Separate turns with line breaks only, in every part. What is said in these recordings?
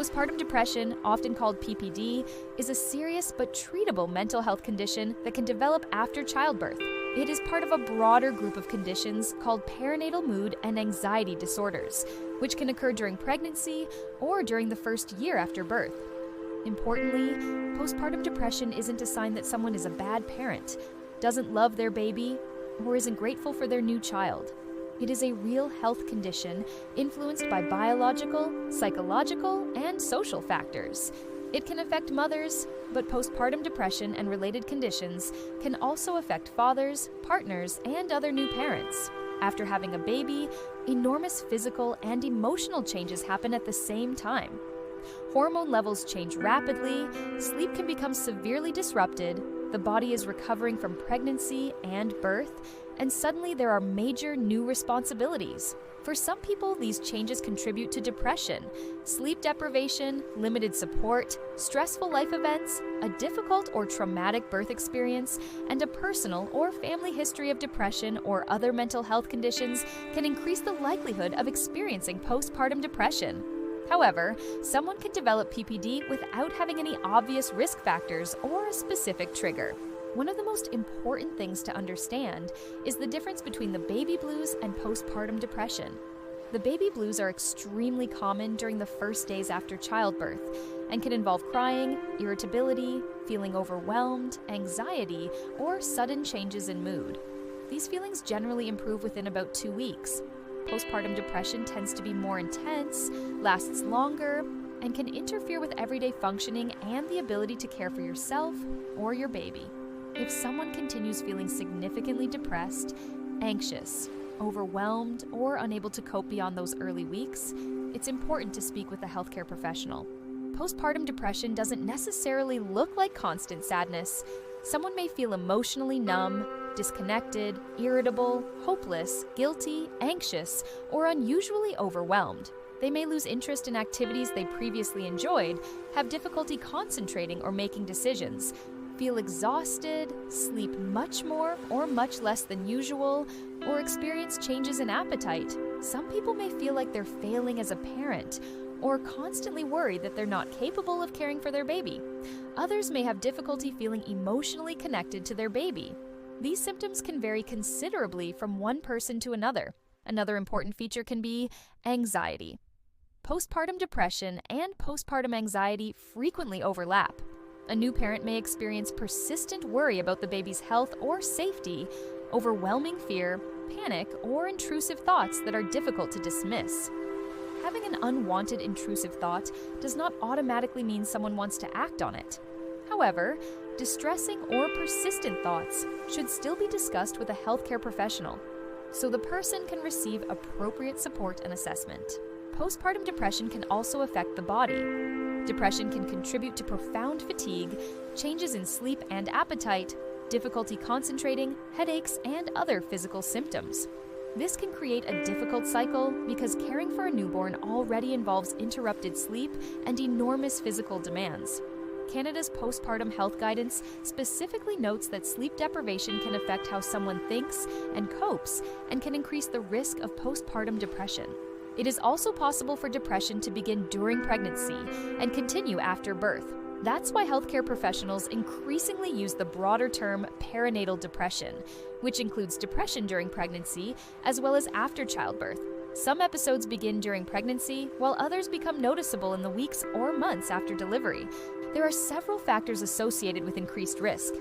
Postpartum depression, often called PPD, is a serious but treatable mental health condition that can develop after childbirth. It is part of a broader group of conditions called perinatal mood and anxiety disorders, which can occur during pregnancy or during the first year after birth. Importantly, postpartum depression isn't a sign that someone is a bad parent, doesn't love their baby, or isn't grateful for their new child. It is a real health condition influenced by biological, psychological, and social factors. It can affect mothers, but postpartum depression and related conditions can also affect fathers, partners, and other new parents. After having a baby, enormous physical and emotional changes happen at the same time. Hormone levels change rapidly, sleep can become severely disrupted, the body is recovering from pregnancy and birth, and suddenly there are major new responsibilities. For some people, these changes contribute to depression, sleep deprivation, limited support, stressful life events, a difficult or traumatic birth experience, and a personal or family history of depression or other mental health conditions can increase the likelihood of experiencing postpartum depression. However, someone can develop PPD without having any obvious risk factors or a specific trigger. One of the most important things to understand is the difference between the baby blues and postpartum depression. The baby blues are extremely common during the first days after childbirth and can involve crying, irritability, feeling overwhelmed, anxiety, or sudden changes in mood. These feelings generally improve within about 2 weeks. Postpartum depression tends to be more intense, lasts longer, and can interfere with everyday functioning and the ability to care for yourself or your baby. If someone continues feeling significantly depressed, anxious, overwhelmed, or unable to cope beyond those early weeks, it's important to speak with a healthcare professional. Postpartum depression doesn't necessarily look like constant sadness. Someone may feel emotionally numb, disconnected, irritable, hopeless, guilty, anxious, or unusually overwhelmed. They may lose interest in activities they previously enjoyed, have difficulty concentrating or making decisions, feel exhausted, sleep much more or much less than usual, or experience changes in appetite. Some people may feel like they're failing as a parent, or constantly worried that they're not capable of caring for their baby. Others may have difficulty feeling emotionally connected to their baby. These symptoms can vary considerably from one person to another. Another important feature can be anxiety. Postpartum depression and postpartum anxiety frequently overlap. A new parent may experience persistent worry about the baby's health or safety, overwhelming fear, panic, or intrusive thoughts that are difficult to dismiss. Having an unwanted intrusive thought does not automatically mean someone wants to act on it. However, distressing or persistent thoughts should still be discussed with a healthcare professional so the person can receive appropriate support and assessment. Postpartum depression can also affect the body. Depression can contribute to profound fatigue, changes in sleep and appetite, difficulty concentrating, headaches, and other physical symptoms. This can create a difficult cycle because caring for a newborn already involves interrupted sleep and enormous physical demands. Canada's postpartum health guidance specifically notes that sleep deprivation can affect how someone thinks and copes and can increase the risk of postpartum depression. It is also possible for depression to begin during pregnancy and continue after birth. That's why healthcare professionals increasingly use the broader term perinatal depression, which includes depression during pregnancy as well as after childbirth. Some episodes begin during pregnancy, while others become noticeable in the weeks or months after delivery. There are several factors associated with increased risk.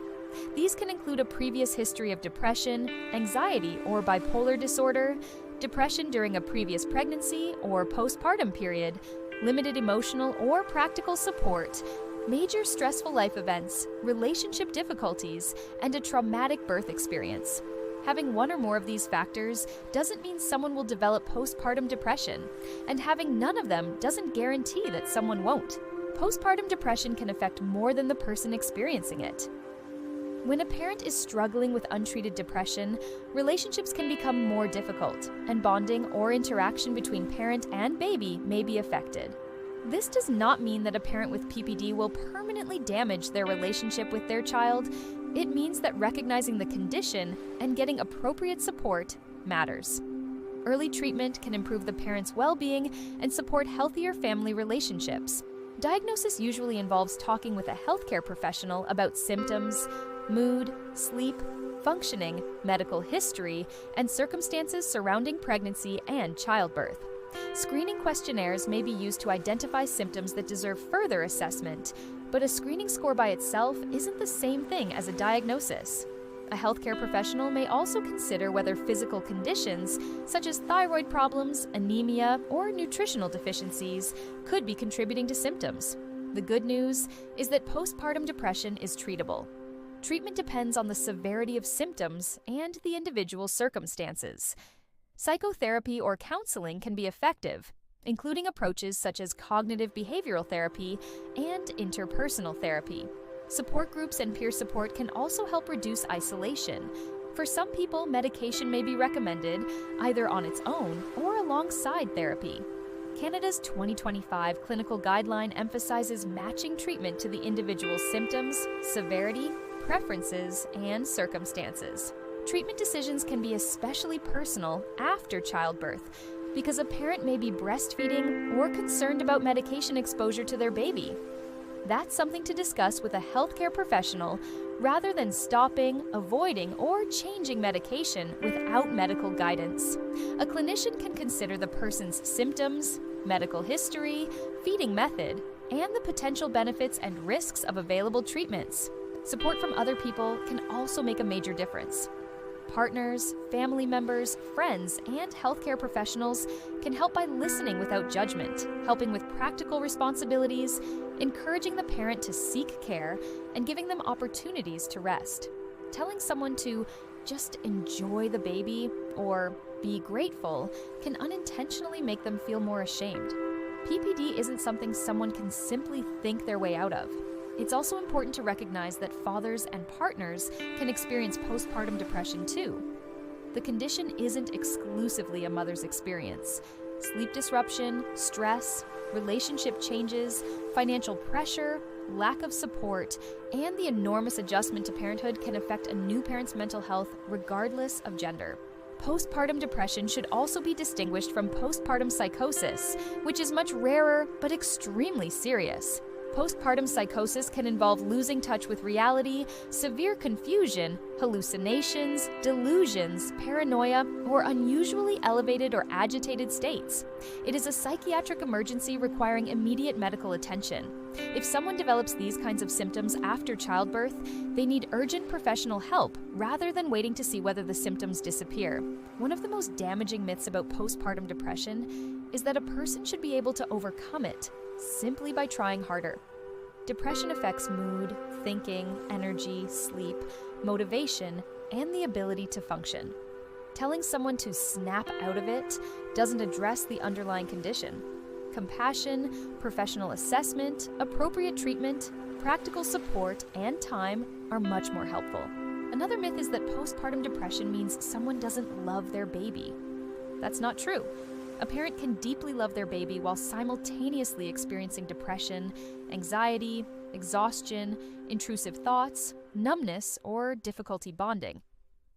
These can include a previous history of depression, anxiety or bipolar disorder, depression during a previous pregnancy or postpartum period, limited emotional or practical support, major stressful life events, relationship difficulties, and a traumatic birth experience. Having one or more of these factors doesn't mean someone will develop postpartum depression, and having none of them doesn't guarantee that someone won't. Postpartum depression can affect more than the person experiencing it. When a parent is struggling with untreated depression, relationships can become more difficult, and bonding or interaction between parent and baby may be affected. This does not mean that a parent with PPD will permanently damage their relationship with their child. It means that recognizing the condition and getting appropriate support matters. Early treatment can improve the parent's well-being and support healthier family relationships. Diagnosis usually involves talking with a healthcare professional about symptoms, mood, sleep, functioning, medical history, and circumstances surrounding pregnancy and childbirth. Screening questionnaires may be used to identify symptoms that deserve further assessment, but a screening score by itself isn't the same thing as a diagnosis. A healthcare professional may also consider whether physical conditions, such as thyroid problems, anemia, or nutritional deficiencies, could be contributing to symptoms. The good news is that postpartum depression is treatable. Treatment depends on the severity of symptoms and the individual circumstances. Psychotherapy or counseling can be effective, including approaches such as cognitive behavioral therapy and interpersonal therapy. Support groups and peer support can also help reduce isolation. For some people, medication may be recommended, either on its own or alongside therapy. Canada's 2025 clinical guideline emphasizes matching treatment to the individual's symptoms, severity, preferences, and circumstances. Treatment decisions can be especially personal after childbirth because a parent may be breastfeeding or concerned about medication exposure to their baby. That's something to discuss with a healthcare professional rather than stopping, avoiding, or changing medication without medical guidance. A clinician can consider the person's symptoms, medical history, feeding method, and the potential benefits and risks of available treatments. Support from other people can also make a major difference. Partners, family members, friends, and healthcare professionals can help by listening without judgment, helping with practical responsibilities, encouraging the parent to seek care, and giving them opportunities to rest. Telling someone to just enjoy the baby or be grateful can unintentionally make them feel more ashamed. PPD isn't something someone can simply think their way out of. It's also important to recognize that fathers and partners can experience postpartum depression too. The condition isn't exclusively a mother's experience. Sleep disruption, stress, relationship changes, financial pressure, lack of support, and the enormous adjustment to parenthood can affect a new parent's mental health regardless of gender. Postpartum depression should also be distinguished from postpartum psychosis, which is much rarer but extremely serious. Postpartum psychosis can involve losing touch with reality, severe confusion, hallucinations, delusions, paranoia, or unusually elevated or agitated states. It is a psychiatric emergency requiring immediate medical attention. If someone develops these kinds of symptoms after childbirth, they need urgent professional help rather than waiting to see whether the symptoms disappear. One of the most damaging myths about postpartum depression is that a person should be able to overcome it simply by trying harder. Depression affects mood, thinking, energy, sleep, motivation, and the ability to function. Telling someone to snap out of it doesn't address the underlying condition. Compassion, professional assessment, appropriate treatment, practical support, and time are much more helpful. Another myth is that postpartum depression means someone doesn't love their baby. That's not true. A parent can deeply love their baby while simultaneously experiencing depression, anxiety, exhaustion, intrusive thoughts, numbness, or difficulty bonding.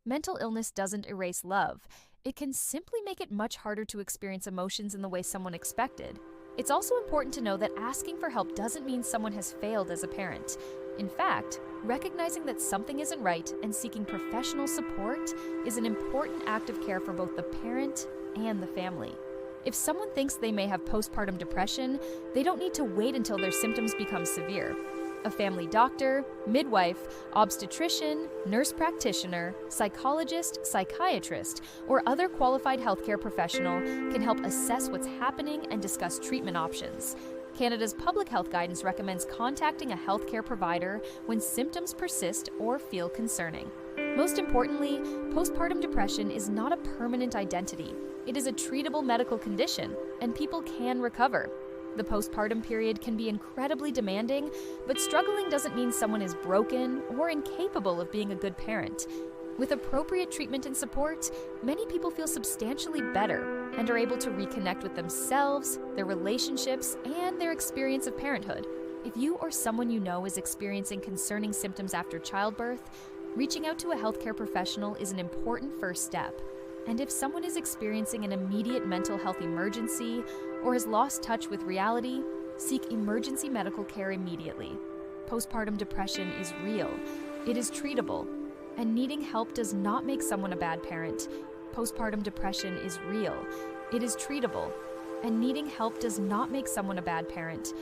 Mental illness doesn't erase love. It can simply make it much harder to experience emotions in the way someone expected. It's also important to know that asking for help doesn't mean someone has failed as a parent. In fact, recognizing that something isn't right and seeking professional support is an important act of care for both the parent and the family. If someone thinks they may have postpartum depression, they don't need to wait until their symptoms become severe. A family doctor, midwife, obstetrician, nurse practitioner, psychologist, psychiatrist, or other qualified healthcare professional can help assess what's happening and discuss treatment options. Canada's public health guidance recommends contacting a healthcare provider when symptoms persist or feel concerning. Most importantly, postpartum depression is not a permanent identity. It is a treatable medical condition, and people can recover. The postpartum period can be incredibly demanding, but struggling doesn't mean someone is broken or incapable of being a good parent. With appropriate treatment and support, many people feel substantially better and are able to reconnect with themselves, their relationships, and their experience of parenthood. If you or someone you know is experiencing concerning symptoms after childbirth, reaching out to a healthcare professional is an important first step. And if someone is experiencing an immediate mental health emergency or has lost touch with reality, seek emergency medical care immediately. Postpartum depression is real, it is treatable, and needing help does not make someone a bad parent. Postpartum depression is real, it is treatable, and needing help does not make someone a bad parent.